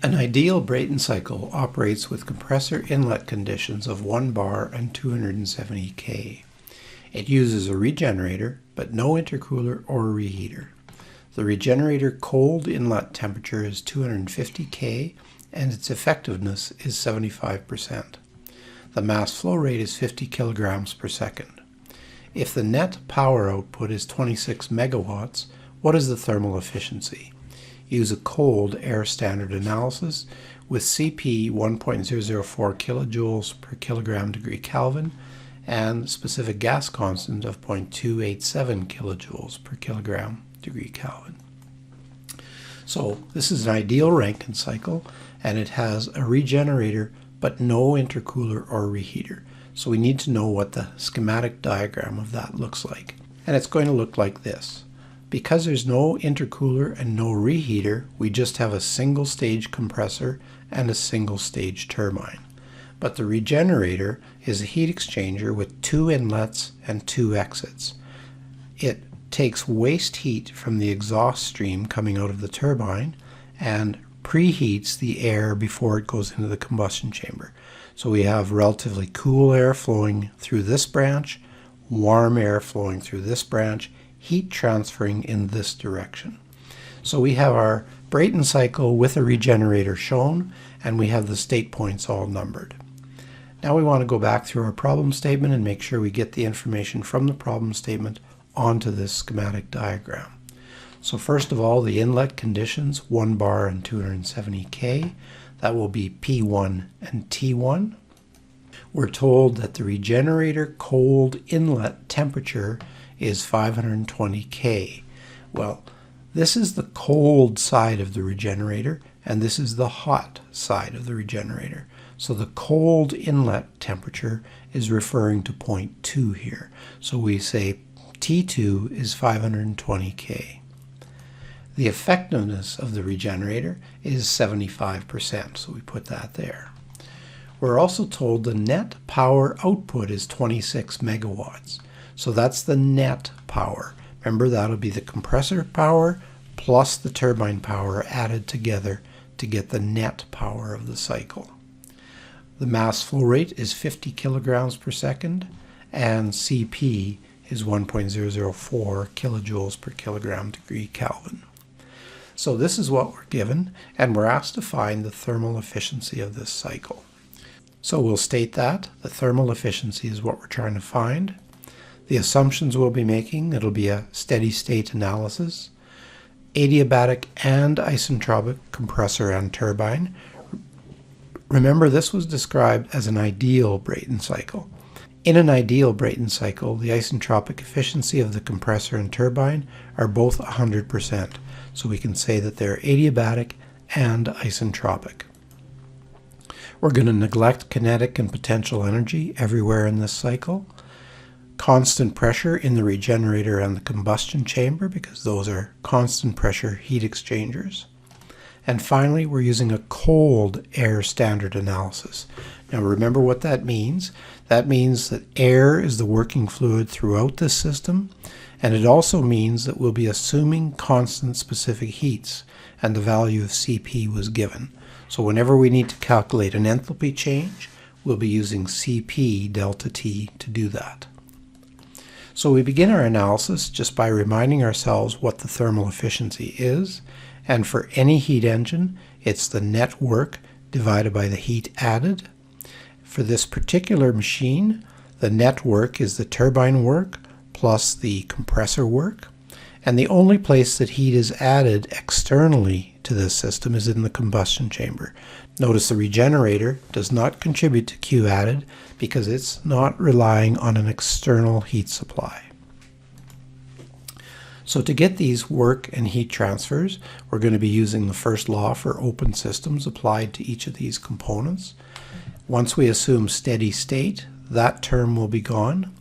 An ideal Brayton cycle operates with compressor inlet conditions of 1 bar and 270 K. It uses a regenerator, but no intercooler or reheater. The regenerator cold inlet temperature is 250 K and its effectiveness is 75%. The mass flow rate is 50 kilograms per second. If the net power output is 26 megawatts, what is the thermal efficiency? Use a cold air standard analysis with CP 1.004 kilojoules per kilogram degree Kelvin and specific gas constant of 0.287 kilojoules per kilogram degree Kelvin. So this is an ideal Rankine cycle, and it has a regenerator but no intercooler or reheater. So we need to know what the schematic diagram of that looks like. And it's going to look like this. Because there's no intercooler and no reheater, we just have a single stage compressor and a single stage turbine. But the regenerator is a heat exchanger with 2 inlets and 2 exits. It takes waste heat from the exhaust stream coming out of the turbine and preheats the air before it goes into the combustion chamber. So we have relatively cool air flowing through this branch, warm air flowing through this branch, heat transferring in this direction. So we have our Brayton cycle with a regenerator shown, and we have the state points all numbered. Now we want to go back through our problem statement and make sure we get the information from the problem statement onto this schematic diagram. So first of all, the inlet conditions, 1 bar and 270 K, that will be P1 and T1. We're told that the regenerator cold inlet temperature is 520 K. Well, this is the cold side of the regenerator, and this is the hot side of the regenerator. So the cold inlet temperature is referring to point 2 here. So we say T2 is 520 K. The effectiveness of the regenerator is 75%, so we put that there. We're also told the net power output is 26 megawatts. So that's the net power. Remember, that'll be the compressor power plus the turbine power added together to get the net power of the cycle. The mass flow rate is 50 kilograms per second, and CP is 1.004 kilojoules per kilogram degree Kelvin. So this is what we're given, and we're asked to find the thermal efficiency of this cycle. So we'll state that the thermal efficiency is what we're trying to find. The assumptions we'll be making, it'll be a steady state analysis, adiabatic and isentropic compressor and turbine. Remember, this was described as an ideal Brayton cycle. In an ideal Brayton cycle, the isentropic efficiency of the compressor and turbine are both 100%. So we can say that they're adiabatic and isentropic. We're going to neglect kinetic and potential energy everywhere in this cycle. Constant pressure in the regenerator and the combustion chamber, because those are constant pressure heat exchangers. And finally, we're using a cold air standard analysis. Now remember what that means. That means that air is the working fluid throughout this system, and it also means that we'll be assuming constant specific heats, and the value of CP was given. So whenever we need to calculate an enthalpy change, we'll be using CP delta T to do that. So we begin our analysis just by reminding ourselves what the thermal efficiency is, and for any heat engine, it's the net work divided by the heat added. For this particular machine, the net work is the turbine work plus the compressor work, and the only place that heat is added externally to this system is in the combustion chamber. Notice the regenerator does not contribute to Q added because it's not relying on an external heat supply. So to get these work and heat transfers, we're going to be using the first law for open systems applied to each of these components. Once we assume steady state, that term will be gone.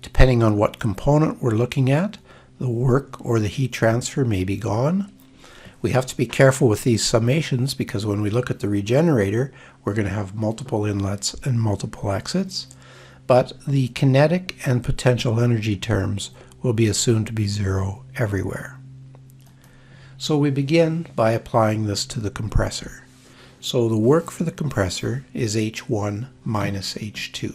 Depending on what component we're looking at, the work or the heat transfer may be gone. We have to be careful with these summations because when we look at the regenerator, we're going to have multiple inlets and multiple exits. But the kinetic and potential energy terms will be assumed to be zero everywhere. So we begin by applying this to the compressor. So the work for the compressor is H1 minus H2.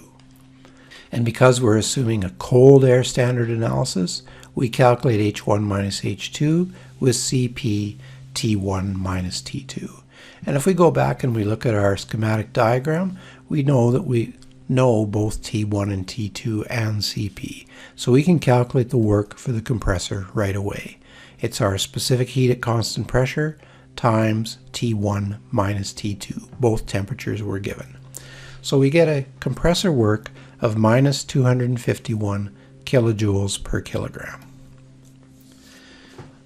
And because we're assuming a cold air standard analysis, we calculate H1 minus H2 with Cp T1 minus T2. And if we go back and we look at our schematic diagram, we know that we know both T1 and T2 and Cp. So we can calculate the work for the compressor right away. It's our specific heat at constant pressure times T1 minus T2. Both temperatures were given. So we get a compressor work of minus 251 kilojoules per kilogram.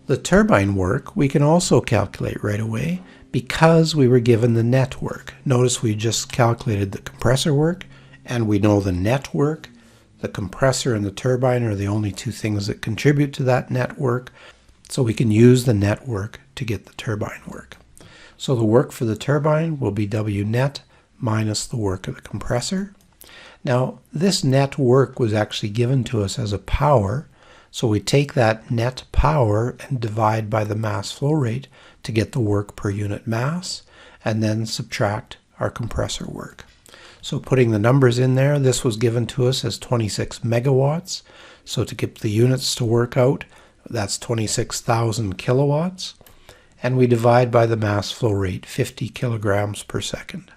The turbine work we can also calculate right away because we were given the net work. Notice we just calculated the compressor work and we know the net work. The compressor and the turbine are the only two things that contribute to that net work. So we can use the net work to get the turbine work. So the work for the turbine will be W net minus the work of the compressor. Now this net work was actually given to us as a power, so we take that net power and divide by the mass flow rate to get the work per unit mass, and then subtract our compressor work. So putting the numbers in there, this was given to us as 26 megawatts, so to get the units to work out, that's 26,000 kilowatts, and we divide by the mass flow rate, 50 kilograms per second.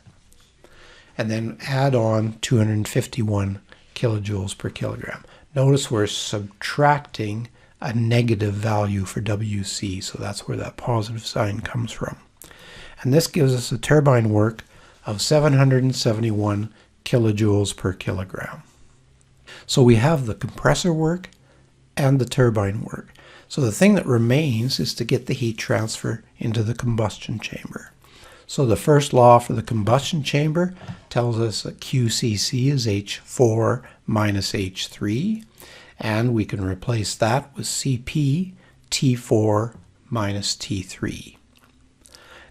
And then add on 251 kilojoules per kilogram. Notice we're subtracting a negative value for WC, so that's where that positive sign comes from. And this gives us a turbine work of 771 kilojoules per kilogram. So we have the compressor work and the turbine work. So the thing that remains is to get the heat transfer into the combustion chamber. So the first law for the combustion chamber tells us that QCC is H4 minus H3, and we can replace that with Cp T4 minus T3.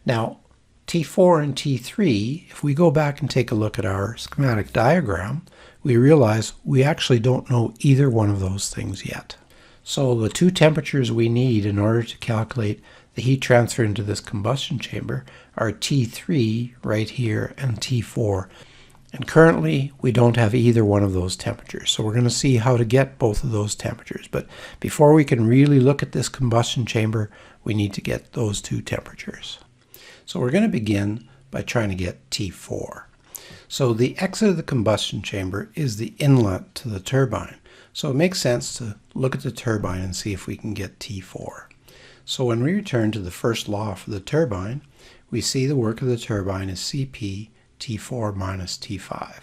Now T4 and T3, if we go back and take a look at our schematic diagram, we realize we actually don't know either one of those things yet. So the two temperatures we need in order to calculate the heat transfer into this combustion chamber are T3 right here and T4. And currently we don't have either one of those temperatures. So we're going to see how to get both of those temperatures. But before we can really look at this combustion chamber, we need to get those two temperatures. So we're going to begin by trying to get T4. So the exit of the combustion chamber is the inlet to the turbine. So it makes sense to look at the turbine and see if we can get T4. So when we return to the first law for the turbine, we see the work of the turbine is Cp T4 minus T5.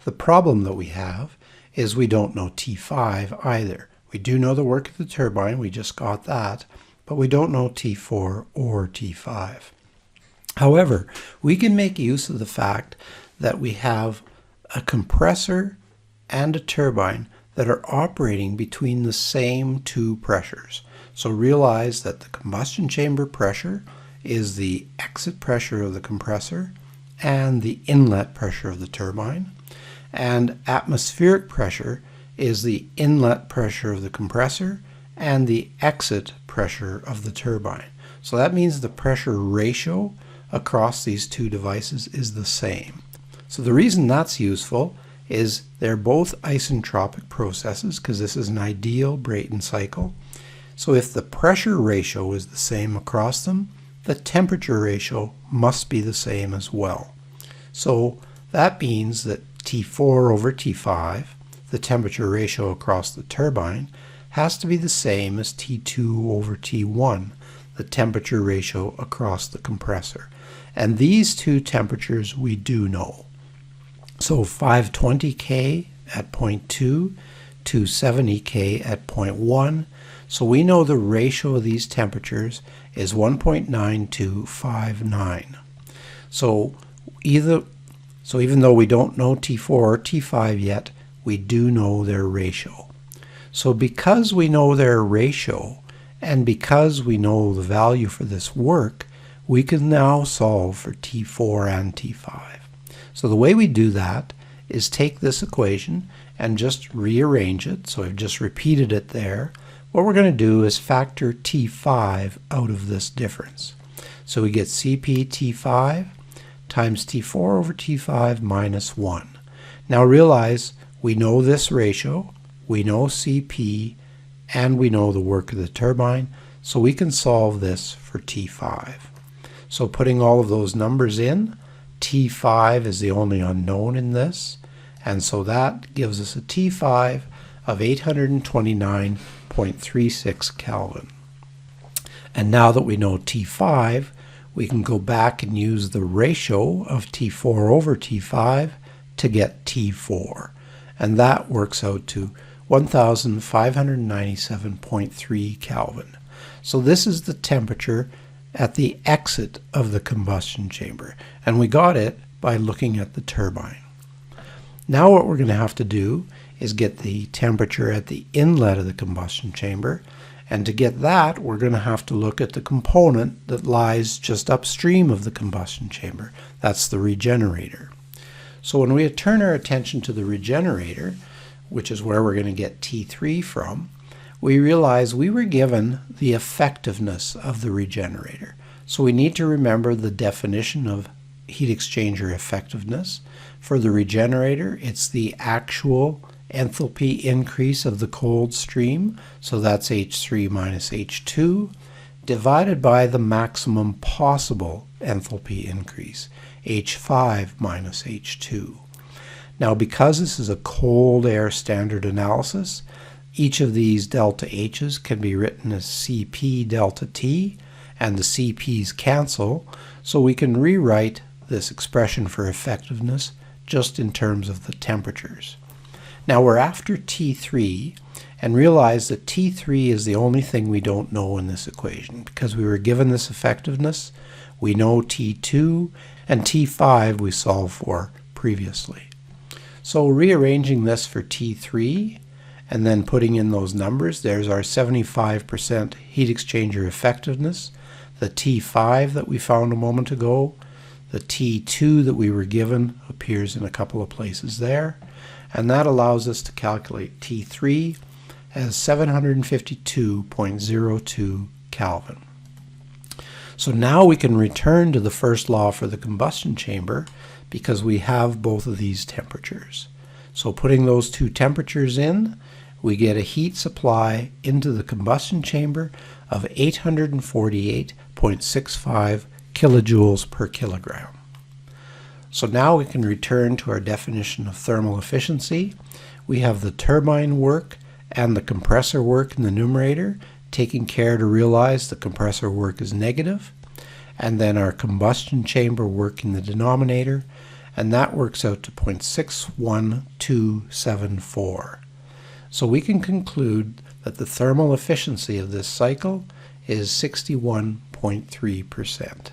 The problem that we have is we don't know T5 either. We do know the work of the turbine, we just got that, but we don't know T4 or T5. However, we can make use of the fact that we have a compressor and a turbine that are operating between the same two pressures. So realize that the combustion chamber pressure is the exit pressure of the compressor and the inlet pressure of the turbine, and atmospheric pressure is the inlet pressure of the compressor and the exit pressure of the turbine. So that means the pressure ratio across these two devices is the same. So the reason that's useful is they're both isentropic processes because this is an ideal Brayton cycle. So if the pressure ratio is the same across them, the temperature ratio must be the same as well. So that means that T4 over T5, the temperature ratio across the turbine, has to be the same as T2 over T1, the temperature ratio across the compressor. And these two temperatures we do know. So 520 K at 0.2, 270 K at 0.1. So we know the ratio of these temperatures is 1.9259. So even though we don't know T4 or T5 yet, we do know their ratio. So because we know their ratio and because we know the value for this work, we can now solve for T4 and T5. So the way we do that is take this equation and just rearrange it. So I've just repeated it there. What we're going to do is factor T5 out of this difference. So we get Cp T5 times T4 over T5 minus 1. Now realize we know this ratio, we know Cp, and we know the work of the turbine, so we can solve this for T5. So putting all of those numbers in, T5 is the only unknown in this, and so that gives us a T5 of 829.36 Kelvin. And now that we know T5, we can go back and use the ratio of T4 over T5 to get T4. And that works out to 1597.3 Kelvin. So this is the temperature at the exit of the combustion chamber. And we got it by looking at the turbine. Now what we're going to have to do is get the temperature at the inlet of the combustion chamber. And to get that, we're going to have to look at the component that lies just upstream of the combustion chamber. That's the regenerator. So when we turn our attention to the regenerator, which is where we're going to get T3 from, we realize we were given the effectiveness of the regenerator. So we need to remember the definition of heat exchanger effectiveness. For the regenerator, it's the actual enthalpy increase of the cold stream, so that's H3 minus H2, divided by the maximum possible enthalpy increase, H5 minus H2. Now, because this is a cold air standard analysis, each of these delta H's can be written as Cp delta T, and the Cp's cancel, so we can rewrite this expression for effectiveness just in terms of the temperatures. Now we're after T3 and realize that T3 is the only thing we don't know in this equation because we were given this effectiveness. We know T2 and T5 we solved for previously. So rearranging this for T3 and then putting in those numbers, there's our 75% heat exchanger effectiveness, the T5 that we found a moment ago, the T2 that we were given appears in a couple of places there. And that allows us to calculate T3 as 752.02 Kelvin. So now we can return to the first law for the combustion chamber because we have both of these temperatures. So putting those two temperatures in, we get a heat supply into the combustion chamber of 848.65 kilojoules per kilogram. So now we can return to our definition of thermal efficiency. We have the turbine work and the compressor work in the numerator, taking care to realize the compressor work is negative, and then our combustion chamber work in the denominator, and that works out to 0.61274. So we can conclude that the thermal efficiency of this cycle is 61.3%.